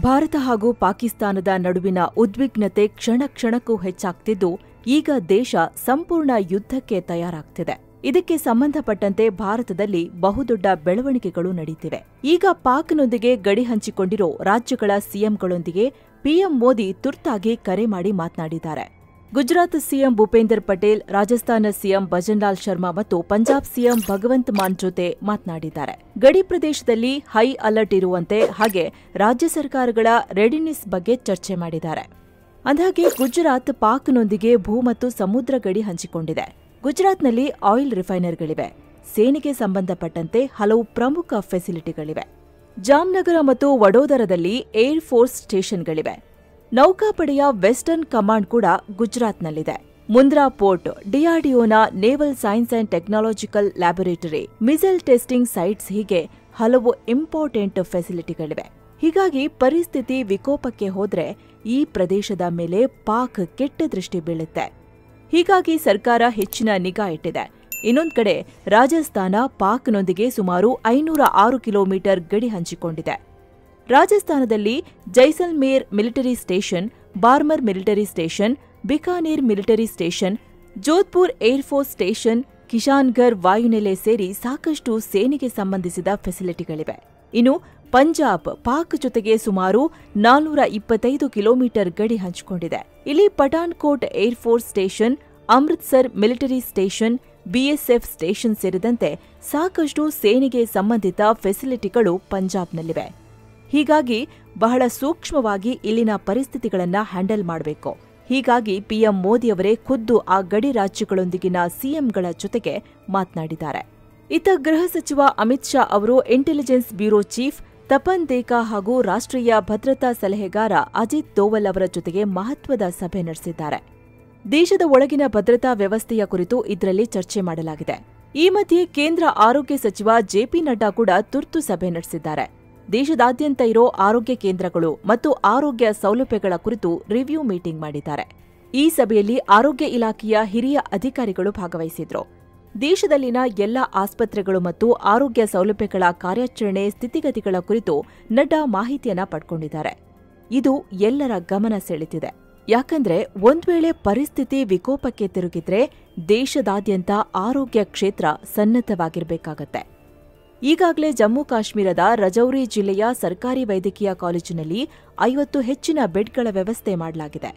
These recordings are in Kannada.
ಭಾರತ ಹಾಗೂ ಪಾಕಿಸ್ತಾನದ ನಡುವಿನ ಉದ್ವಿಗ್ನತೆ ಕ್ಷಣ ಕ್ಷಣಕ್ಕೂ ಹೆಚ್ಚಾಗ್ತಿದ್ದು, ಈಗ ದೇಶ ಸಂಪೂರ್ಣ ಯುದ್ಧಕ್ಕೆ ತಯಾರಾಗ್ತಿದೆ. ಇದಕ್ಕೆ ಸಂಬಂಧಪಟ್ಟಂತೆ ಭಾರತದಲ್ಲಿ ಬಹುದೊಡ್ಡ ಬೆಳವಣಿಗೆಗಳು ನಡೆಯುತ್ತಿವೆ. ಈಗ ಪಾಕ್ನೊಂದಿಗೆ ಗಡಿ ಹಂಚಿಕೊಂಡಿರೋ ರಾಜ್ಯಗಳ ಸಿಎಂಗಳೊಂದಿಗೆ ಪಿಎಂ ಮೋದಿ ತುರ್ತಾಗಿ ಕರೆ ಮಾಡಿ ಮಾತನಾಡಿದ್ದಾರೆ. ಗುಜರಾತ್ ಸಿಎಂ ಭೂಪೇಂದರ್ ಪಟೇಲ್, ರಾಜಸ್ಥಾನ ಸಿಎಂ ಭಜನ್ಲಾಲ್ ಶರ್ಮಾ ಮತ್ತು ಪಂಜಾಬ್ ಸಿಎಂ ಭಗವಂತ್ ಮಾನ್ ಜೊತೆ ಮಾತನಾಡಿದ್ದಾರೆ. ಗಡಿ ಪ್ರದೇಶದಲ್ಲಿ ಹೈ ಅಲರ್ಟ್ ಇರುವಂತೆ ಹಾಗೆ ರಾಜ್ಯ ಸರ್ಕಾರಗಳ ರೆಡಿನೆಸ್ ಬಗ್ಗೆ ಚರ್ಚೆ ಮಾಡಿದ್ದಾರೆ. ಅಂದಹಾಗೆ ಗುಜರಾತ್ ಪಾಕ್ನೊಂದಿಗೆ ಭೂ ಮತ್ತು ಸಮುದ್ರ ಗಡಿ ಹಂಚಿಕೊಂಡಿದೆ. ಗುಜರಾತ್ನಲ್ಲಿ ಆಯಿಲ್ ರಿಫೈನರ್ಗಳಿವೆ. ಸೇನೆಗೆ ಸಂಬಂಧಪಟ್ಟಂತೆ ಹಲವು ಪ್ರಮುಖ ಫೆಸಿಲಿಟಿಗಳಿವೆ. ಜಾಮ್ನಗರ ಮತ್ತು ವಡೋದರದಲ್ಲಿ ಏರ್ ಫೋರ್ಸ್ ಸ್ಟೇಷನ್ಗಳಿವೆ. ನೌಕಾಪಡೆಯ ವೆಸ್ಟರ್ನ್ ಕಮಾಂಡ್ ಕೂಡ ಗುಜರಾತ್ನಲ್ಲಿದೆ. ಮುಂದ್ರಾ ಪೋರ್ಟ್, ಡಿಆರ್ಡಿಒನ naval science and technological laboratory, missile testing sites ಹೀಗೆ ಹಲವು ಇಂಪಾರ್ಟೆಂಟ್ ಫೆಸಿಲಿಟಿಗಳಿವೆ. ಹೀಗಾಗಿ ಪರಿಸ್ಥಿತಿ ವಿಕೋಪಕ್ಕೆ ಹೋದ್ರೆ ಈ ಪ್ರದೇಶದ ಮೇಲೆ ಪಾಕ್ ಕೆಟ್ಟ ದೃಷ್ಟಿ ಬೀಳುತ್ತೆ. ಹೀಗಾಗಿ ಸರ್ಕಾರ ಹೆಚ್ಚಿನ ನಿಗಾ ಇಟ್ಟಿದೆ. ಇನ್ನೊಂದು ಕಡೆ ರಾಜಸ್ಥಾನ ಪಾಕ್ನೊಂದಿಗೆ ಸುಮಾರು 506 ಕಿಲೋಮೀಟರ್ ಗಡಿ ಹಂಚಿಕೊಂಡಿದೆ. ರಾಜಸ್ಥಾನದಲ್ಲಿ Jaisalmer military station, Barmer military station, Bikaner military station, Jodhpur air force station, Kishangarh ವಾಯುನೆಲೆ ಸೇರಿ ಸಾಕಷ್ಟು ಸೇನೆಗೆ ಸಂಬಂಧಿಸಿದ ಫೆಸಿಲಿಟಿಗಳಿವೆ. ಇನ್ನು ಪಂಜಾಬ್ ಪಾಕ್ ಜೊತೆಗೆ ಸುಮಾರು 425 ಕಿಲೋಮೀಟರ್ ಗಡಿ ಹಂಚಿಕೊಂಡಿದೆ. ಇಲ್ಲಿ Pathankot air force station, Amritsar military station, BSF station ಸೇರಿದಂತೆ ಸಾಕಷ್ಟು ಸೇನೆಗೆ ಸಂಬಂಧಿತ ಫೆಸಿಲಿಟಿಗಳು ಪಂಜಾಬ್ನಲ್ಲಿವೆ. ಹೀಗಾಗಿ ಬಹಳ ಸೂಕ್ಷ್ಮವಾಗಿ ಇಲ್ಲಿನ ಪರಿಸ್ಥಿತಿಗಳನ್ನು ಹ್ಯಾಂಡಲ್ ಮಾಡಬೇಕು. ಹೀಗಾಗಿ ಪಿಎಂ ಮೋದಿಯವರೇ ಖುದ್ದು ಆ ಗಡಿ ರಾಜ್ಯಗಳೊಂದಿಗಿನ ಸಿಎಂಗಳ ಜೊತೆಗೆ ಮಾತನಾಡಿದ್ದಾರೆ. ಇತ್ತ ಗೃಹ ಸಚಿವ ಅಮಿತ್ ಶಾ ಅವರು intelligence bureau chief Tapan Deka ಹಾಗೂ ರಾಷ್ಟ್ರೀಯ ಭದ್ರತಾ ಸಲಹೆಗಾರ ಅಜಿತ್ ದೋವಲ್ ಅವರ ಜೊತೆಗೆ ಮಹತ್ವದ ಸಭೆ ನಡೆಸಿದ್ದಾರೆ. ದೇಶದ ಒಳಗಿನ ಭದ್ರತಾ ವ್ಯವಸ್ಥೆಯ ಕುರಿತು ಇದರಲ್ಲಿ ಚರ್ಚೆ ಮಾಡಲಾಗಿದೆ. ಈ ಮಧ್ಯೆ ಕೇಂದ್ರ ಆರೋಗ್ಯ ಸಚಿವ ಜೆಪಿ ನಡ್ಡಾ ಕೂಡ ತುರ್ತು ಸಭೆ ನಡೆಸಿದ್ದಾರೆ. ದೇಶದಾದ್ಯಂತ ಇರೋ ಆರೋಗ್ಯ ಕೇಂದ್ರಗಳು ಮತ್ತು ಆರೋಗ್ಯ ಸೌಲಭ್ಯಗಳ ಕುರಿತು ರಿವ್ಯೂ ಮೀಟಿಂಗ್ ಮಾಡಿದ್ದಾರೆ. ಈ ಸಭೆಯಲ್ಲಿ ಆರೋಗ್ಯ ಇಲಾಖೆಯ ಹಿರಿಯ ಅಧಿಕಾರಿಗಳು ಭಾಗವಹಿಸಿದ್ರು. ದೇಶದಲ್ಲಿನ ಎಲ್ಲ ಆಸ್ಪತ್ರೆಗಳು ಮತ್ತು ಆರೋಗ್ಯ ಸೌಲಭ್ಯಗಳ ಕಾರ್ಯಾಚರಣೆ ಸ್ಥಿತಿಗತಿಗಳ ಕುರಿತು ನಡ್ಡಾ ಮಾಹಿತಿಯನ್ನ ಪಡ್ಕೊಂಡಿದ್ದಾರೆ. ಇದು ಎಲ್ಲರ ಗಮನ ಸೆಳೆದಿದೆ. ಯಾಕಂದ್ರೆ ಒಂದ್ವೇಳೆ ಪರಿಸ್ಥಿತಿ ವಿಕೋಪಕ್ಕೆ ತಿರುಗಿದ್ರೆ ದೇಶದಾದ್ಯಂತ ಆರೋಗ್ಯ ಕ್ಷೇತ್ರ ಸನ್ನದ್ಧವಾಗಿರಬೇಕಾಗತ್ತೆ. ಈಗಾಗಲೇ ಜಮ್ಮು ಕಾಶ್ಮೀರದ ರಜೌರಿ ಜಿಲ್ಲೆಯ ಸರ್ಕಾರಿ ವೈದ್ಯಕೀಯ ಕಾಲೇಜಿನಲ್ಲಿ 50 ಹೆಚ್ಚಿನ ಬೆಡ್ಗಳ ವ್ಯವಸ್ಥೆ ಮಾಡಲಾಗಿದೆ.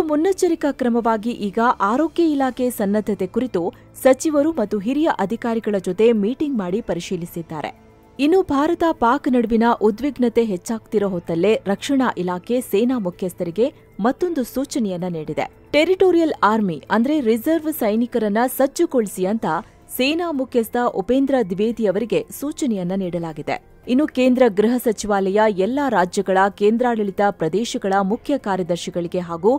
ಮುನ್ನೆಚ್ಚರಿಕಾ ಕ್ರಮವಾಗಿ ಈಗ ಆರೋಗ್ಯ ಇಲಾಖೆ ಸನ್ನದ್ಧತೆ ಕುರಿತು ಸಚಿವರು ಮತ್ತು ಹಿರಿಯ ಅಧಿಕಾರಿಗಳ ಜೊತೆ ಮೀಟಿಂಗ್ ಮಾಡಿ ಪರಿಶೀಲಿಸಿದ್ದಾರೆ. ಇನ್ನು ಭಾರತ ಪಾಕ್ ನಡುವಿನ ಉದ್ವಿಗ್ನತೆ ಹೆಚ್ಚಾಗ್ತಿರೋ ಹೊತ್ತಲ್ಲೇ ರಕ್ಷಣಾ ಇಲಾಖೆ ಸೇನಾ ಮುಖ್ಯಸ್ಥರಿಗೆ ಮತ್ತೊಂದು ಸೂಚನೆಯನ್ನ ನೀಡಿದೆ. ಟೆರಿಟೋರಿಯಲ್ ಆರ್ಮಿ ಅಂದ್ರೆ ರಿಸರ್ವ್ ಸೈನಿಕರನ್ನ ಸಜ್ಜುಗೊಳಿಸಿ ಅಂತ ಸೇನಾ ಮುಖ್ಯಸ್ಥ ಉಪೇಂದ್ರ ದ್ವಿವೇದಿ ಅವರಿಗೆ ಸೂಚನೆಯನ್ನ ನೀಡಲಾಗಿದೆ. ಇನ್ನು ಕೇಂದ್ರ ಗೃಹ ಸಚಿವಾಲಯ ಎಲ್ಲಾ ರಾಜ್ಯಗಳ ಕೇಂದ್ರಾಡಳಿತ ಪ್ರದೇಶಗಳ ಮುಖ್ಯ ಕಾರ್ಯದರ್ಶಿಗಳಿಗೆ ಹಾಗೂ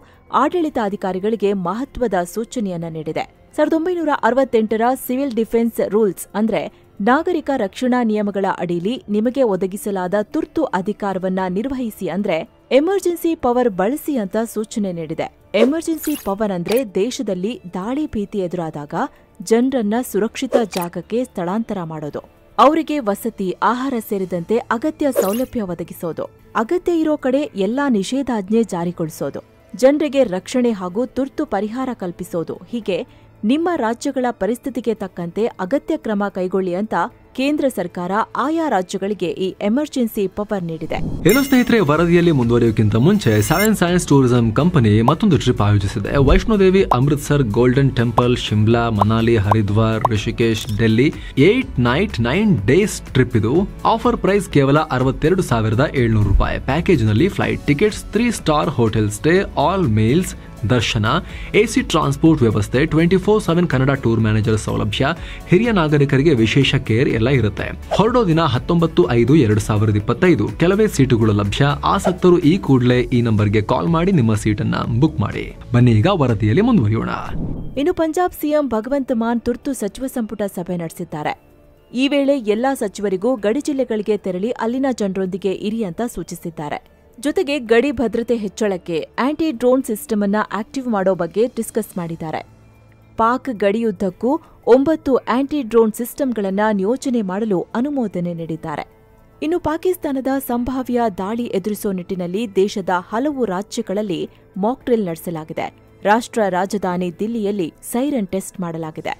ಆಡಳಿತಾಧಿಕಾರಿಗಳಿಗೆ ಮಹತ್ವದ ಸೂಚನೆಯನ್ನ ನೀಡಿದೆ. 1968ರ ಸಿವಿಲ್ ಡಿಫೆನ್ಸ್ ರೂಲ್ಸ್ ಅಂದ್ರೆ ನಾಗರಿಕ ರಕ್ಷಣಾ ನಿಯಮಗಳ ಅಡಿಯಲ್ಲಿ ನಿಮಗೆ ಒದಗಿಸಲಾದ ತುರ್ತು ಅಧಿಕಾರವನ್ನ ನಿರ್ವಹಿಸಿ ಅಂದ್ರೆ ಎಮರ್ಜೆನ್ಸಿ ಪವರ್ ಬಳಸಿ ಅಂತ ಸೂಚನೆ ನೀಡಿದೆ. ಎಮರ್ಜೆನ್ಸಿ ಪವರ್ ಅಂದ್ರೆ ದೇಶದಲ್ಲಿ ದಾಳಿ ಭೀತಿ ಎದುರಾದಾಗ ಜನರನ್ನ ಸುರಕ್ಷಿತ ಜಾಗಕ್ಕೆ ಸ್ಥಳಾಂತರ ಮಾಡೋದು, ಅವರಿಗೆ ವಸತಿ, ಆಹಾರ ಸೇರಿದಂತೆ ಅಗತ್ಯ ಸೌಲಭ್ಯ ಒದಗಿಸೋದು, ಅಗತ್ಯ ಇರೋ ಕಡೆ ಎಲ್ಲಾ ನಿಷೇಧಾಜ್ಞೆ ಜಾರಿಗೊಳಿಸೋದು, ಜನರಿಗೆ ರಕ್ಷಣೆ ಹಾಗೂ ತುರ್ತು ಪರಿಹಾರ ಕಲ್ಪಿಸೋದು. ಹೀಗೆ ನಿಮ್ಮ ರಾಜ್ಯಗಳ ಪರಿಸ್ಥಿತಿಗೆ ತಕ್ಕಂತೆ ಅಗತ್ಯ ಕ್ರಮ ಕೈಗೊಳ್ಳಿ ಅಂತ ಕೇಂದ್ರ ಸರ್ಕಾರ ಆಯಾ ರಾಜ್ಯಗಳಿಗೆ ಈ ಎಮರ್ಜೆನ್ಸಿ ಪವರ್ ನೀಡಿದೆ. ಏನು ಸ್ನೇಹಿತರೆ, ವರದಿಯಲ್ಲಿ ಮುಂದುವರಿಯೋಕ್ಕಿಂತ ಮುಂಚೆ ಸೆವೆನ್ ಸೈನ್ಸ್ ಟೂರಿಸಂ ಕಂಪನಿ ಮತ್ತೊಂದು ಟ್ರಿಪ್ ಆಯೋಜಿಸಿದೆ. Vaishno Devi, Amritsar, golden temple, Shimla, Manali, Haridwar, Rishikesh, Delhi 8 night 9 days trip. ಇದು ಆಫರ್ ಪ್ರೈಸ್ ಕೇವಲ 62,700 ರೂಪಾಯಿ. ಪ್ಯಾಕೇಜ್ ನಲ್ಲಿ flight tickets, 3 star hotel stay, all meals, ದರ್ಶನ, ಎಸಿ ಟ್ರಾನ್ಸ್ಪೋರ್ಟ್ ವ್ಯವಸ್ಥೆ, 24/7 ಕನ್ನಡ ಟೂರ್ ಮ್ಯಾನೇಜರ್ ಸೌಲಭ್ಯ, ಹಿರಿಯ ನಾಗರಿಕರಿಗೆ ವಿಶೇಷ ಕೇರ್ ಎಲ್ಲ ಇರುತ್ತೆ. ಹೊರಡೋ ದಿನ 19/5/2025. ಕೆಲವೇ ಸೀಟುಗಳು ಲಭ್ಯ. ಆಸಕ್ತರು ಈ ಕೂಡಲೇ ಈ ನಂಬರ್ಗೆ ಕಾಲ್ ಮಾಡಿ ನಿಮ್ಮ ಸೀಟನ್ನ ಬುಕ್ ಮಾಡಿ. ಬನ್ನಿ ಈಗ ವರದಿಯಲ್ಲಿ ಮುಂದುವರಿಯೋಣ. ಇನ್ನು ಪಂಜಾಬ್ ಸಿಎಂ ಭಗವಂತ್ ಮಾನ್ ತುರ್ತು ಸಚಿವ ಸಂಪುಟ ಸಭೆ ನಡೆಸಿದ್ದಾರೆ. ಈ ವೇಳೆ ಎಲ್ಲಾ ಸಚಿವರಿಗೂ ಗಡಿ ಜಿಲ್ಲೆಗಳಿಗೆ ತೆರಳಿ ಅಲ್ಲಿನ ಜನರೊಂದಿಗೆ ಇರಿ ಅಂತ ಸೂಚಿಸಿದ್ದಾರೆ. ಜೊತೆಗೆ ಗಡಿ ಭದ್ರತೆ ಹೆಚ್ಚಳಕ್ಕೆ ಆಂಟಿ ಡ್ರೋನ್ ಸಿಸ್ಟಮ್ ಅನ್ನ ಆಕ್ಟಿವ್ ಮಾಡೋ ಬಗ್ಗೆ ಡಿಸ್ಕಸ್ ಮಾಡಿದ್ದಾರೆ. ಪಾಕ್ ಗಡಿಯುದ್ದಕ್ಕೂ 9 ಆಂಟಿ ಡ್ರೋನ್ ಸಿಸ್ಟಂಗಳನ್ನು ನಿಯೋಜನೆ ಮಾಡಲು ಅನುಮೋದನೆ ನೀಡಿದ್ದಾರೆ. ಇನ್ನು ಪಾಕಿಸ್ತಾನದ ಸಂಭಾವ್ಯ ದಾಳಿ ಎದುರಿಸೋ ನಿಟ್ಟಿನಲ್ಲಿ ದೇಶದ ಹಲವು ರಾಜ್ಯಗಳಲ್ಲಿ ಮಾಕ್ ಡ್ರಿಲ್ ನಡೆಸಲಾಗಿದೆ. ರಾಷ್ಟ್ರ ರಾಜಧಾನಿ ದಿಲ್ಲಿಯಲ್ಲಿ ಸೈರನ್ ಟೆಸ್ಟ್ ಮಾಡಲಾಗಿದೆ.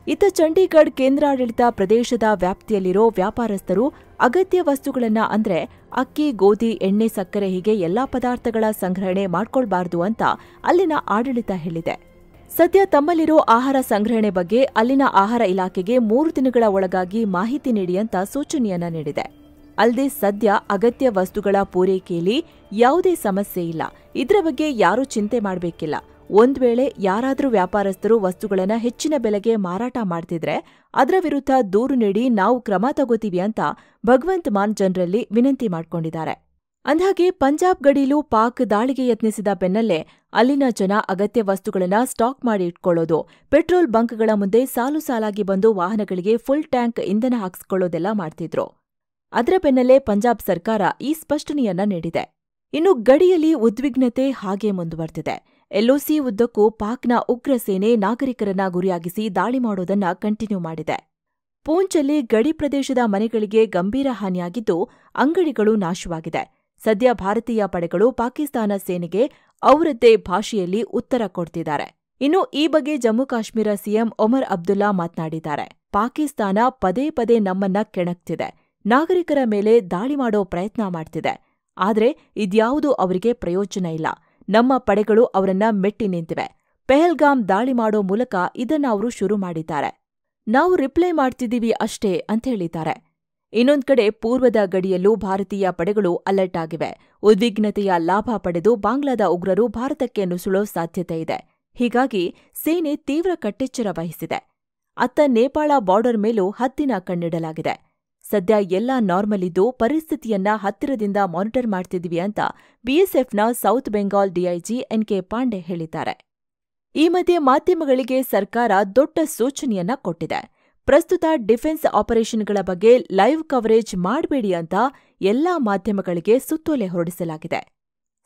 ಇತ್ತ ಚಂಡೀಗಢ ಕೇಂದ್ರಾಡಳಿತ ಪ್ರದೇಶದ ವ್ಯಾಪ್ತಿಯಲ್ಲಿರೋ ವ್ಯಾಪಾರಸ್ಥರು ಅಗತ್ಯ ವಸ್ತುಗಳನ್ನ ಅಂದ್ರೆ ಅಕ್ಕಿ, ಗೋಧಿ, ಎಣ್ಣೆ, ಸಕ್ಕರೆ ಹೀಗೆ ಎಲ್ಲಾ ಪದಾರ್ಥಗಳ ಸಂಗ್ರಹಣೆ ಮಾಡ್ಕೊಳ್ಬಾರ್ದು ಅಂತ ಅಲ್ಲಿನ ಆಡಳಿತ ಹೇಳಿದೆ. ಸದ್ಯ ತಮ್ಮಲ್ಲಿರೋ ಆಹಾರ ಸಂಗ್ರಹಣೆ ಬಗ್ಗೆ ಅಲ್ಲಿನ ಆಹಾರ ಇಲಾಖೆಗೆ 3 ದಿನಗಳ ಒಳಗಾಗಿ ಮಾಹಿತಿ ನೀಡಿ ಅಂತ ಸೂಚನೆಯನ್ನ ನೀಡಿದೆ. ಅಲ್ಲದೆ ಸದ್ಯ ಅಗತ್ಯ ವಸ್ತುಗಳ ಪೂರೈಕೆಯಲ್ಲಿ ಯಾವುದೇ ಸಮಸ್ಯೆ ಇಲ್ಲ, ಇದರ ಬಗ್ಗೆ ಯಾರೂ ಚಿಂತೆ ಮಾಡಬೇಕಿಲ್ಲ. ಒಂದ್ ವೇಳೆ ಯಾರಾದ್ರೂ ವ್ಯಾಪಾರಸ್ಥರು ವಸ್ತುಗಳನ್ನ ಹೆಚ್ಚಿನ ಬೆಲೆಗೆ ಮಾರಾಟ ಮಾಡ್ತಿದ್ರೆ ಅದರ ವಿರುದ್ಧ ದೂರು ನೀಡಿ ನಾವು ಕ್ರಮ ತಗೋತೀವಿ ಅಂತ ಭಗವಂತ್ ಮಾನ್ ಜನರಲ್ಲಿ ವಿನಂತಿ ಮಾಡ್ಕೊಂಡಿದ್ದಾರೆ. ಅಂದ್ಹಾಗೆ ಪಂಜಾಬ್ ಗಡಿಲೂ ಪಾಕ್ ದಾಳಿಗೆ ಯತ್ನಿಸಿದ ಬೆನ್ನಲ್ಲೇ ಅಲ್ಲಿನ ಜನ ಅಗತ್ಯ ವಸ್ತುಗಳನ್ನ ಸ್ಟಾಕ್ ಮಾಡಿ ಇಟ್ಕೊಳ್ಳೋದು, ಪೆಟ್ರೋಲ್ ಬಂಕ್ಗಳ ಮುಂದೆ ಸಾಲು ಸಾಲಾಗಿ ಬಂದು ವಾಹನಗಳಿಗೆ ಫುಲ್ ಟ್ಯಾಂಕ್ ಇಂಧನ ಹಾಕಿಸ್ಕೊಳ್ಳೋದೆಲ್ಲ ಮಾಡ್ತಿದ್ರು. ಅದರ ಬೆನ್ನಲ್ಲೇ ಪಂಜಾಬ್ ಸರ್ಕಾರ ಈ ಸ್ಪಷ್ಟನೆಯನ್ನ ನೀಡಿದೆ. ಇನ್ನು ಗಡಿಯಲ್ಲಿ ಉದ್ವಿಗ್ನತೆ ಹಾಗೆ ಮುಂದುವರೆದಿದೆ. ಎಲ್ಒಸಿ ಉದ್ದಕ್ಕೂ ಪಾಕ್ನ ಉಗ್ರ ಸೇನೆ ನಾಗರಿಕರನ್ನ ಗುರಿಯಾಗಿಸಿ ದಾಳಿ ಮಾಡೋದನ್ನ ಕಂಟಿನ್ಯೂ ಮಾಡಿದೆ. ಪೂಂಚಲ್ಲಿ ಗಡಿ ಪ್ರದೇಶದ ಮನೆಗಳಿಗೆ ಗಂಭೀರ ಹಾನಿಯಾಗಿದ್ದು, ಅಂಗಡಿಗಳು ನಾಶವಾಗಿದೆ. ಸದ್ಯ ಭಾರತೀಯ ಪಡೆಗಳು ಪಾಕಿಸ್ತಾನ ಸೇನೆಗೆ ಅವರದ್ದೇ ಭಾಷೆಯಲ್ಲಿ ಉತ್ತರ ಕೊಡ್ತಿದ್ದಾರೆ. ಇನ್ನು ಈ ಬಗ್ಗೆ ಜಮ್ಮು ಕಾಶ್ಮೀರ ಸಿಎಂ ಒಮರ್ ಅಬ್ದುಲ್ಲಾ ಮಾತನಾಡಿದ್ದಾರೆ. ಪಾಕಿಸ್ತಾನ ಪದೇ ಪದೇ ನಮ್ಮನ್ನ ಕೆಣಕ್ತಿದೆ, ನಾಗರಿಕರ ಮೇಲೆ ದಾಳಿ ಮಾಡೋ ಪ್ರಯತ್ನ ಮಾಡ್ತಿದೆ. ಆದ್ರೆ ಇದ್ಯಾವುದೂ ಅವರಿಗೆ ಪ್ರಯೋಜನ ಇಲ್ಲ. ನಮ್ಮ ಪಡೆಗಳು ಅವರನ್ನ ಮೆಟ್ಟಿ ನಿಂತಿವೆ. ಪೆಹಲ್ಗಾಮ್ ದಾಳಿ ಮಾಡೋ ಮೂಲಕ ಇದನ್ನ ಅವರು ಶುರು ಮಾಡಿದ್ದಾರೆ. ನಾವು ರಿಪ್ಲೈ ಮಾಡ್ತಿದ್ದೀವಿ ಅಷ್ಟೇ ಅಂತ ಹೇಳಿದ್ದಾರೆ. ಇನ್ನೊಂದ್ ಕಡೆ ಪೂರ್ವದ ಗಡಿಯಲ್ಲೂ ಭಾರತೀಯ ಪಡೆಗಳು ಅಲರ್ಟ್ ಆಗಿವೆ. ಉದ್ವಿಗ್ನತೆಯ ಲಾಭ ಪಡೆದು ಬಾಂಗ್ಲಾದ ಉಗ್ರರು ಭಾರತಕ್ಕೆ ನುಸುಳೋ ಸಾಧ್ಯತೆ ಇದೆ. ಹೀಗಾಗಿ ಸೇನೆ ತೀವ್ರ ಕಟ್ಟೆಚ್ಚರ ವಹಿಸಿದೆ. ಅತ್ತ ನೇಪಾಳ ಬಾರ್ಡರ್ ಮೇಲೂ ಹದ್ದಿನ ಕಣ್ಣಿಡಲಾಗಿದೆ. ಸದ್ಯ ಎಲ್ಲ ನಾರ್ಮಲ್ ಇದ್ದು ಪರಿಸ್ಥಿತಿಯನ್ನ ಹತ್ತಿರದಿಂದ ಮಾನಿಟರ್ ಮಾಡ್ತಿದ್ದೀವಿ ಅಂತ ಬಿಎಸ್ಎಫ್ನ south Bengal DIG N K Pandey ಹೇಳಿದ್ದಾರೆ. ಈ ಮಧ್ಯೆ ಮಾಧ್ಯಮಗಳಿಗೆ ಸರ್ಕಾರ ದೊಡ್ಡ ಸೂಚನೆಯನ್ನ ಕೊಟ್ಟಿದೆ. ಪ್ರಸ್ತುತ ಡಿಫೆನ್ಸ್ ಆಪರೇಷನ್ಗಳ ಬಗ್ಗೆ ಲೈವ್ ಕವರೇಜ್ ಮಾಡಬೇಡಿ ಅಂತ ಎಲ್ಲಾ ಮಾಧ್ಯಮಗಳಿಗೆ ಸುತ್ತೋಲೆ ಹೊರಡಿಸಲಾಗಿದೆ.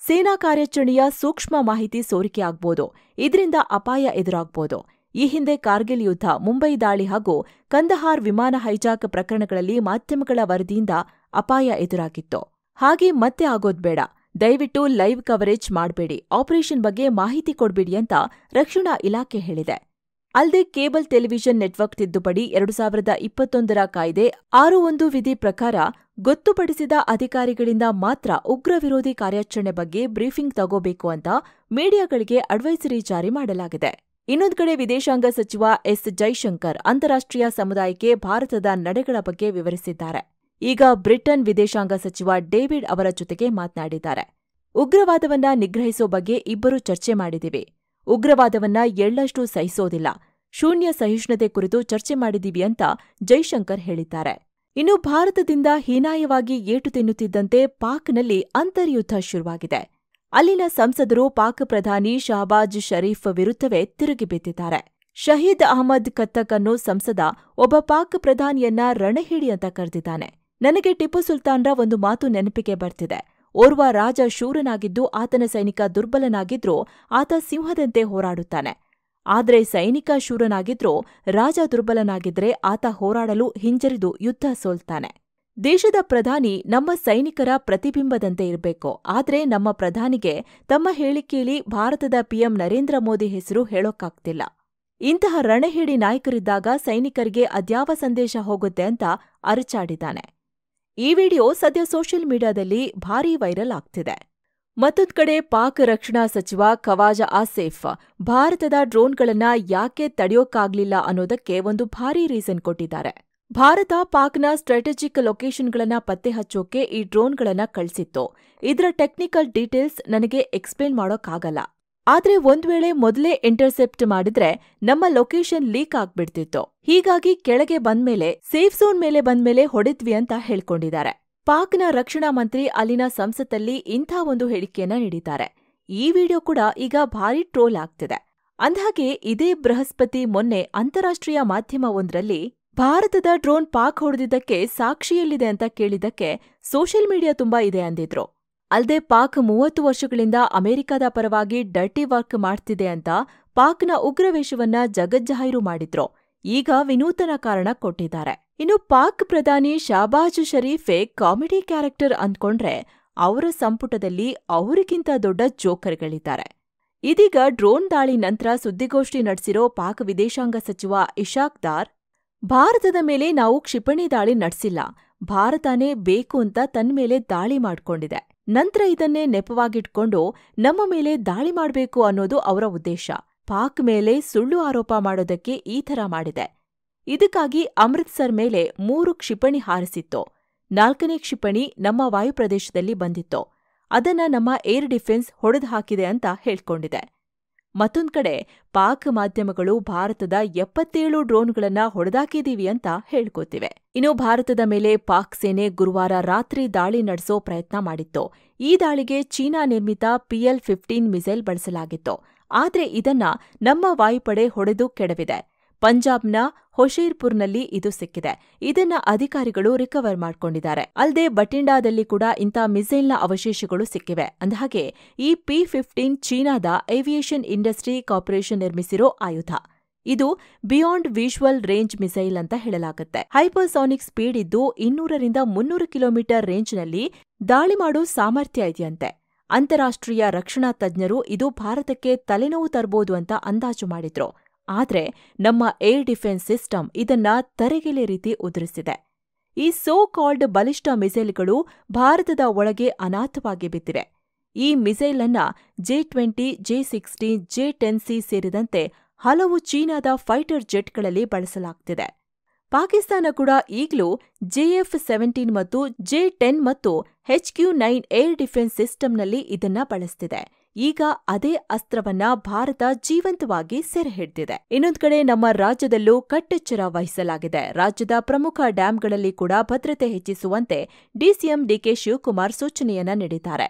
ಸೇನಾ ಕಾರ್ಯಾಚರಣೆಯ ಸೂಕ್ಷ್ಮ ಮಾಹಿತಿ ಸೋರಿಕೆ ಆಗ್ಬೋದು, ಇದರಿಂದ ಅಪಾಯ ಎದುರಾಗ್ಬೋದು. ಈ ಹಿಂದೆ ಕಾರ್ಗಿಲ್ ಯುದ್ಧ, ಮುಂಬೈ ದಾಳಿ ಹಾಗೂ ಕಂದಹಾರ್ ವಿಮಾನ ಹೈಜಾಕ್ ಪ್ರಕರಣಗಳಲ್ಲಿ ಮಾಧ್ಯಮಗಳ ವರದಿಯಿಂದ ಅಪಾಯ ಎದುರಾಗಿತ್ತು. ಹಾಗೆ ಮತ್ತೆ ಆಗೋದ್ಬೇಡ, ದಯವಿಟ್ಟು ಲೈವ್ ಕವರೇಜ್ ಮಾಡಬೇಡಿ, ಆಪರೇಷನ್ ಬಗ್ಗೆ ಮಾಹಿತಿ ಕೊಡ್ಬೇಡಿ ಅಂತ ರಕ್ಷಣಾ ಇಲಾಖೆ ಹೇಳಿದೆ. ಅಲ್ಲದೆ ಕೇಬಲ್ ಟೆಲಿವಿಷನ್ ನೆಟ್ವರ್ಕ್ ತಿದ್ದುಪಡಿ 2021ರ ಕಾಯ್ದೆ 6(1) ವಿಧಿ ಪ್ರಕಾರ ಗೊತ್ತುಪಡಿಸಿದ ಅಧಿಕಾರಿಗಳಿಂದ ಮಾತ್ರ ಉಗ್ರ ವಿರೋಧಿ ಕಾರ್ಯಾಚರಣೆ ಬಗ್ಗೆ ಬ್ರೀಫಿಂಗ್ ತಗೋಬೇಕು ಅಂತ ಮೀಡಿಯಾಗಳಿಗೆ ಅಡ್ವೈಸರಿ ಜಾರಿ ಮಾಡಲಾಗಿದೆ. ಇನ್ನೊಂದು ಕಡೆ ವಿದೇಶಾಂಗ ಸಚಿವ ಎಸ್ ಜೈಶಂಕರ್ ಅಂತಾರಾಷ್ಟ್ರೀಯ ಸಮುದಾಯಕ್ಕೆ ಭಾರತದ ನಡೆಗಳ ಬಗ್ಗೆ ವಿವರಿಸಿದ್ದಾರೆ. ಈಗ ಬ್ರಿಟನ್ ವಿದೇಶಾಂಗ ಸಚಿವ ಡೇವಿಡ್ ಅವರ ಜೊತೆಗೆ ಮಾತನಾಡಿದ್ದಾರೆ. ಉಗ್ರವಾದವನ್ನ ನಿಗ್ರಹಿಸೋ ಬಗ್ಗೆ ಇಬ್ಬರು ಚರ್ಚೆ ಮಾಡಿದಿವಿ. ಉಗ್ರವಾದವನ್ನ ಎಳ್ಳಷ್ಟು ಸಹಿಸೋದಿಲ್ಲ, ಶೂನ್ಯ ಸಹಿಷ್ಣುತೆ ಕುರಿತು ಚರ್ಚೆ ಮಾಡಿದೀವಿ ಅಂತ ಜೈಶಂಕರ್ ಹೇಳಿದ್ದಾರೆ. ಇನ್ನು ಭಾರತದಿಂದ ಹೀನಾಯವಾಗಿ ಏಟು ತಿನ್ನುತ್ತಿದ್ದಂತೆ ಪಾಕ್ನಲ್ಲಿ ಅಂತರ್ಯುದ್ಧ ಶುರುವಾಗಿದೆ. ಅಲ್ಲಿನ ಸಂಸದರು ಪಾಕ್ ಪ್ರಧಾನಿ ಶಹಬಾಜ್ ಶರೀಫ್ ವಿರುದ್ಧವೇ ತಿರುಗಿಬಿದ್ದಿದ್ದಾರೆ. ಶಹೀದ್ ಅಹಮದ್ ಖತ್ತಕ್ ಅನ್ನೋ ಸಂಸದ ಒಬ್ಬ ಪಾಕ್ ಪ್ರಧಾನಿಯನ್ನ ರಣಹೇಡಿ ಅಂತ ಕರೆದಿದ್ದಾನೆ. ನನಗೆ ಟಿಪ್ಪು ಸುಲ್ತಾನ್ರ ಒಂದು ಮಾತು ನೆನಪಿಗೆ ಬರ್ತಿದೆ. ಓರ್ವ ರಾಜ ಶೂರನಾಗಿದ್ದು ಆತನ ಸೈನಿಕ ದುರ್ಬಲನಾಗಿದ್ರೂ ಆತ ಸಿಂಹದಂತೆ ಹೋರಾಡುತ್ತಾನೆ. ಆದ್ರೆ ಸೈನಿಕ ಶೂರನಾಗಿದ್ರೂ ರಾಜ ದುರ್ಬಲನಾಗಿದ್ರೆ ಆತ ಹೋರಾಡಲು ಹಿಂಜರಿದು ಯುದ್ಧ ಸೋಲ್ತಾನೆ. ದೇಶದ ಪ್ರಧಾನಿ ನಮ್ಮ ಸೈನಿಕರ ಪ್ರತಿಬಿಂಬದಂತೆ ಇರಬೇಕು. ಆದ್ರೆ ನಮ್ಮ ಪ್ರಧಾನಿಗೆ ತಮ್ಮ ಹೇಳಿಕೆಯಲ್ಲಿ ಭಾರತದ ಪಿಎಂ ನರೇಂದ್ರ ಮೋದಿ ಹೆಸರು ಹೇಳೋಕ್ಕಾಗ್ತಿಲ್ಲ. ಇಂತಹ ರಣಹೇಡಿ ನಾಯಕರಿದ್ದಾಗ ಸೈನಿಕರಿಗೆ ಅದ್ಯಾವ ಸಂದೇಶ ಹೋಗುತ್ತೆ ಅಂತ ಅರಚಾಡಿದ್ದಾನೆ. ಈ ವಿಡಿಯೋ ಸದ್ಯ ಸೋಷಿಯಲ್ ಮೀಡಿಯಾದಲ್ಲಿ ಭಾರೀ ವೈರಲ್ ಆಗ್ತಿದೆ. ಮತ್ತೊಂದು ಕಡೆ ಪಾಕ್ ರಕ್ಷಣಾ ಸಚಿವ ಖವಾಜ ಆಸೆಫ್ ಭಾರತದ ಡ್ರೋನ್ಗಳನ್ನ ಯಾಕೆ ತಡೆಯೋಕ್ಕಾಗ್ಲಿಲ್ಲ ಅನ್ನೋದಕ್ಕೆ ಒಂದು ಭಾರೀ ರೀಸನ್ ಕೊಟ್ಟಿದ್ದಾರೆ. ಭಾರತ ಪಾಕ್ನ ಸ್ಟ್ರಾಟಜಿಕ್ ಲೊಕೇಶನ್ಗಳನ್ನ ಪತ್ತೆ ಹಚ್ಚೋಕೆ ಈ ಡ್ರೋನ್ಗಳನ್ನ ಕಳಿಸಿತ್ತು. ಇದರ ಟೆಕ್ನಿಕಲ್ ಡೀಟೇಲ್ಸ್ ನನಗೆ ಎಕ್ಸ್ಪ್ಲೇನ್ ಮಾಡೋಕ್ಕಾಗಲ್ಲ. ಆದ್ರೆ ಒಂದ್ ವೇಳೆ ಮೊದಲೇ ಇಂಟರ್ಸೆಪ್ಟ್ ಮಾಡಿದ್ರೆ ನಮ್ಮ ಲೊಕೇಶನ್ ಲೀಕ್ ಆಗ್ಬಿಡ್ತಿತ್ತು. ಹೀಗಾಗಿ ಕೆಳಗೆ ಬಂದ್ಮೇಲೆ ಸೇಫ್ ಝೋನ್ ಮೇಲೆ ಬಂದ್ಮೇಲೆ ಹೊಡೆದ್ವಿ ಅಂತ ಹೇಳ್ಕೊಂಡಿದ್ದಾರೆ. ಪಾಕ್ನ ರಕ್ಷಣಾ ಮಂತ್ರಿ ಅಲ್ಲಿನ ಸಂಸತ್ತಲ್ಲಿ ಇಂಥ ಒಂದು ಹೇಳಿಕೆಯನ್ನ ನೀಡಿದ್ದಾರೆ. ಈ ವಿಡಿಯೋ ಕೂಡ ಈಗ ಭಾರೀ ಟ್ರೋಲ್ ಆಗ್ತಿದೆ. ಅಂದ್ಹಾಗೆ ಇದೇ ಬೃಹಸ್ಪತಿ ಮೊನ್ನೆ ಅಂತಾರಾಷ್ಟ್ರೀಯ ಮಾಧ್ಯಮವೊಂದರಲ್ಲಿ ಭಾರತದ ಡ್ರೋನ್ ಪಾಕ್ ಹೊಡೆದಿದ್ದಕ್ಕೆ ಸಾಕ್ಷಿಯಲ್ಲಿದೆ ಅಂತ ಕೇಳಿದ್ದಕ್ಕೆ ಸೋಷಿಯಲ್ ಮೀಡಿಯಾ ತುಂಬಾ ಇದೆ ಅಂದಿದ್ರು. ಅಲ್ಲದೆ ಪಾಕ್ 30 ವರ್ಷಗಳಿಂದ ಅಮೆರಿಕದ ಪರವಾಗಿ ಡರ್ಟಿ ವರ್ಕ್ ಮಾಡ್ತಿದೆ ಅಂತ ಪಾಕ್ನ ಉಗ್ರವೇಷವನ್ನ ಜಗಜ್ಜಾಹೀರು ಮಾಡಿದ್ರು. ಈಗ ವಿನೂತನ ಕಾರಣ ಕೊಟ್ಟಿದ್ದಾರೆ. ಇನ್ನು ಪಾಕ್ ಪ್ರಧಾನಿ ಶಾಬಾಜ್ ಷರೀಫೆ ಕಾಮಿಡಿ ಕ್ಯಾರೆಕ್ಟರ್ ಅಂದ್ಕೊಂಡ್ರೆ ಅವರ ಸಂಪುಟದಲ್ಲಿ ಅವರಿಗಿಂತ ದೊಡ್ಡ ಜೋಕರ್ಗಳಿದ್ದಾರೆ. ಇದೀಗ ಡ್ರೋನ್ ದಾಳಿ ನಂತರ ಸುದ್ದಿಗೋಷ್ಠಿ ನಡೆಸಿರೋ ಪಾಕ್ ವಿದೇಶಾಂಗ ಸಚಿವ ಇಶಾಕ್ ದಾರ್, ಭಾರತದ ಮೇಲೆ ನಾವು ಕ್ಷಿಪಣಿ ದಾಳಿ ನಡೆಸಿಲ್ಲ, ಭಾರತನೇ ಬೇಕು ಅಂತ ತನ್ಮೇಲೆ ದಾಳಿ ಮಾಡ್ಕೊಂಡಿದೆ. ನಂತರ ಇದನ್ನೇ ನೆಪವಾಗಿಟ್ಕೊಂಡು ನಮ್ಮ ಮೇಲೆ ದಾಳಿ ಮಾಡಬೇಕು ಅನ್ನೋದು ಅವರ ಉದ್ದೇಶ. ಪಾಕ್ ಮೇಲೆ ಸುಳ್ಳು ಆರೋಪ ಮಾಡೋದಕ್ಕೆ ಈ ಥರ ಮಾಡಿದೆ. ಇದಕ್ಕಾಗಿ ಅಮೃತ್ಸರ್ ಮೇಲೆ 3 ಕ್ಷಿಪಣಿ ಹಾರಿಸಿತ್ತು. 4ನೇ ಕ್ಷಿಪಣಿ ನಮ್ಮ ವಾಯುಪ್ರದೇಶದಲ್ಲಿ ಬಂದಿತ್ತು. ಅದನ್ನ ನಮ್ಮ ಏರ್ ಡಿಫೆನ್ಸ್ ಹೊಡೆದು ಹಾಕಿದೆ ಅಂತ ಹೇಳ್ಕೊಂಡಿದೆ. ಮತ್ತೊಂದ್ ಕಡೆ ಪಾಕ್ ಮಾಧ್ಯಮಗಳು ಭಾರತದ 77 ಡ್ರೋನ್ಗಳನ್ನ ಹೊಡೆದಾಕಿದೀವಿ ಅಂತ ಹೇಳ್ಕೋತಿವೆ. ಇನ್ನು ಭಾರತದ ಮೇಲೆ ಪಾಕ್ ಸೇನೆ ಗುರುವಾರ ರಾತ್ರಿ ದಾಳಿ ನಡೆಸೋ ಪ್ರಯತ್ನ ಮಾಡಿತ್ತು. ಈ ದಾಳಿಗೆ ಚೀನಾ ನಿರ್ಮಿತ PL-15 ಮಿಸೈಲ್ ಬಳಸಲಾಗಿತ್ತು. ಆದ್ರೆ ಇದನ್ನ ನಮ್ಮ ವಾಯುಪಡೆ ಹೊಡೆದು ಕೆಡವಿದೆ. ಪಂಜಾಬ್ನ ಹೊಶೇರ್ಪುರ್ನಲ್ಲಿ ಇದು ಸಿಕ್ಕಿದೆ. ಇದನ್ನ ಅಧಿಕಾರಿಗಳು ರಿಕವರ್ ಮಾಡ್ಕೊಂಡಿದ್ದಾರೆ. ಅಲ್ಲದೆ ಬಟಿಂಡಾದಲ್ಲಿ ಕೂಡ ಇಂಥ ಮಿಸೈಲ್ನ ಅವಶೇಷಗಳು ಸಿಕ್ಕಿವೆ. ಅಂದಹಾಗೆ ಈ P-15 ಚೀನಾದ ಏವಿಯೇಷನ್ ಇಂಡಸ್ಟ್ರಿ ಕಾರ್ಪೊರೇಷನ್ ನಿರ್ಮಿಸಿರೋ ಆಯುಧ. ಇದು ಬಿಯಾಂಡ್ ವಿಜುವಲ್ ರೇಂಜ್ ಮಿಸೈಲ್ ಅಂತ ಹೇಳಲಾಗುತ್ತೆ. ಹೈಪರ್ಸಾನಿಕ್ ಸ್ಪೀಡ್ ಇದ್ದು 200ರಿಂದ 300 ಕಿಲೋಮೀಟರ್ ರೇಂಜ್ನಲ್ಲಿ ದಾಳಿ ಮಾಡೋ ಸಾಮರ್ಥ್ಯ ಇದೆಯಂತೆ. ಅಂತಾರಾಷ್ಟ್ರೀಯ ರಕ್ಷಣಾ ತಜ್ಞರು ಇದು ಭಾರತಕ್ಕೆ ತಲೆನೋವು ತರಬಹುದು ಅಂತ ಅಂದಾಜು ಮಾಡಿದ್ರು. ಆದ್ರೆ ನಮ್ಮ ಏರ್ ಡಿಫೆನ್ಸ್ ಸಿಸ್ಟಮ್ ಇದನ್ನ ತರೆಗೆಲೆ ರೀತಿ ಉದುರಿಸಿದೆ. ಈ ಸೋ ಕಾಲ್ಡ್ ಬಲಿಷ್ಠ ಮಿಸೈಲ್ಗಳು ಭಾರತದ ಒಳಗೆ ಅನಾಥವಾಗಿ ಬಿದ್ದಿವೆ. ಈ ಮಿಸೈಲ್ ಅನ್ನ J-20, J-60, J-10C ಸೇರಿದಂತೆ ಹಲವು ಚೀನಾದ ಫೈಟರ್ ಜೆಟ್ಗಳಲ್ಲಿ ಬಳಸಲಾಗ್ತಿದೆ. ಪಾಕಿಸ್ತಾನ ಕೂಡ ಈಗಲೂ JF-17 ಮತ್ತು J-10 ಮತ್ತು HQ-9 ಏರ್ ಡಿಫೆನ್ಸ್ ಸಿಸ್ಟಂನಲ್ಲಿ ಇದನ್ನ ಬಳಸ್ತಿದೆ. ಈಗ ಅದೇ ಅಸ್ತ್ರವನ್ನ ಭಾರತ ಜೀವಂತವಾಗಿ ಸೆರೆ ಹಿಡಿದಿದೆ. ಇನ್ನೊಂದು ಕಡೆ ನಮ್ಮ ರಾಜ್ಯದಲ್ಲೂ ಕಟ್ಟೆಚ್ಚರ ವಹಿಸಲಾಗಿದೆ. ರಾಜ್ಯದ ಪ್ರಮುಖ ಡ್ಯಾಂಗಳಲ್ಲಿ ಕೂಡ ಭದ್ರತೆ ಹೆಚ್ಚಿಸುವಂತೆ ಡಿಸಿಎಂ ಡಿಕೆ ಶಿವಕುಮಾರ್ ಸೂಚನೆಯನ್ನ ನೀಡಿದ್ದಾರೆ.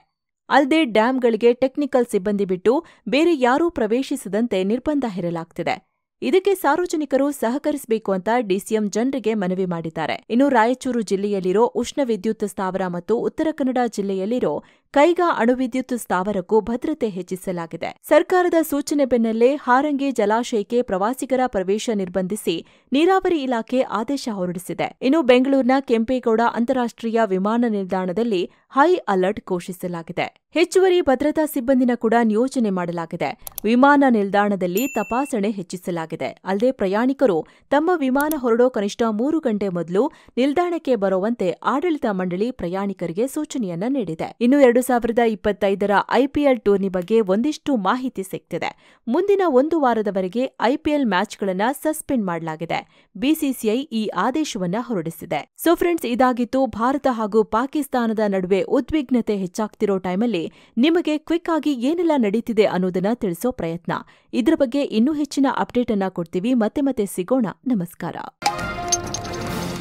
ಅಲ್ಲದೆ ಡ್ಯಾಂಗಳಿಗೆ ಟೆಕ್ನಿಕಲ್ ಸಿಬ್ಬಂದಿ ಬಿಟ್ಟು ಬೇರೆ ಯಾರೂ ಪ್ರವೇಶಿಸದಂತೆ ನಿರ್ಬಂಧ ಹೇರಲಾಗ್ತಿದೆ. ಇದಕ್ಕೆ ಸಾರ್ವಜನಿಕರು ಸಹಕರಿಸಬೇಕು ಅಂತ ಡಿಸಿಎಂ ಜನರಿಗೆ ಮನವಿ ಮಾಡಿದ್ದಾರೆ. ಇನ್ನು ರಾಯಚೂರು ಜಿಲ್ಲೆಯಲ್ಲಿರೋ ಉಷ್ಣ ವಿದ್ಯುತ್ ಸ್ಥಾವರ ಮತ್ತು ಉತ್ತರ ಕನ್ನಡ ಜಿಲ್ಲೆಯಲ್ಲಿರೋ ಕೈಗಾ ಅಣುವಿದ್ಯುತ್ ಸ್ಥಾವರಕ್ಕೂ ಭದ್ರತೆ ಹೆಚ್ಚಿಸಲಾಗಿದೆ. ಸರ್ಕಾರದ ಸೂಚನೆ ಬೆನ್ನಲ್ಲೇ ಹಾರಂಗಿ ಜಲಾಶಯಕ್ಕೆ ಪ್ರವಾಸಿಗರ ಪ್ರವೇಶ ನಿರ್ಬಂಧಿಸಿ ನೀರಾವರಿ ಇಲಾಖೆ ಆದೇಶ ಹೊರಡಿಸಿದೆ. ಇನ್ನು ಬೆಂಗಳೂರಿನ ಕೆಂಪೇಗೌಡ ಅಂತಾರಾಷ್ಟ್ರೀಯ ವಿಮಾನ ನಿಲ್ದಾಣದಲ್ಲಿ ಹೈ ಅಲರ್ಟ್ ಘೋಷಿಸಲಾಗಿದೆ. ಹೆಚ್ಚುವರಿ ಭದ್ರತಾ ಸಿಬ್ಬಂದಿನ ಕೂಡ ನಿಯೋಜನೆ ಮಾಡಲಾಗಿದೆ. ವಿಮಾನ ನಿಲ್ದಾಣದಲ್ಲಿ ತಪಾಸಣೆ ಹೆಚ್ಚಿಸಲಾಗಿದೆ. ಅಲ್ಲದೆ ಪ್ರಯಾಣಿಕರು ತಮ್ಮ ವಿಮಾನ ಹೊರಡೋ ಕನಿಷ್ಠ 3 ಗಂಟೆ ಮೊದಲು ನಿಲ್ದಾಣಕ್ಕೆ ಬರುವಂತೆ ಆಡಳಿತ ಮಂಡಳಿ ಪ್ರಯಾಣಿಕರಿಗೆ ಸೂಚನೆಯನ್ನ ನೀಡಿದೆ. ಇನ್ನು 2025ರ ಐಪಿಎಲ್ ಟೂರ್ನಿ ಬಗ್ಗೆ ಒಂದಿಷ್ಟು ಮಾಹಿತಿ ಸಿಗ್ತಿದೆ. ಮುಂದಿನ 1 ವಾರದವರೆಗೆ ಐಪಿಎಲ್ ಮ್ಯಾಚ್ಗಳನ್ನ ಸಸ್ಪೆಂಡ್ ಮಾಡಲಾಗಿದೆ. ಬಿಸಿಸಿಐ ಈ ಆದೇಶವನ್ನ ಹೊರಡಿಸಿದೆ. ಸೊ ಫ್ರೆಂಡ್ಸ್, ಇದಾಗಿತ್ತು ಭಾರತ ಹಾಗೂ ಪಾಕಿಸ್ತಾನದ ನಡುವೆ ಉದ್ವಿಗ್ನತೆ ಹೆಚ್ಚಾಗ್ತಿರೋ ಟೈಮಲ್ಲಿ ನಿಮಗೆ ಕ್ವಿಕ್ ಆಗಿ ಏನೆಲ್ಲ ನಡೀತಿದೆ ಅನ್ನೋದನ್ನ ತಿಳಿಸೋ ಪ್ರಯತ್ನ. ಇದರ ಬಗ್ಗೆ ಇನ್ನೂ ಹೆಚ್ಚಿನ ಅಪ್ಡೇಟ್ ಅನ್ನ ಕೊಡ್ತೀವಿ. ಮತ್ತೆ ಸಿಗೋಣ. ನಮಸ್ಕಾರ.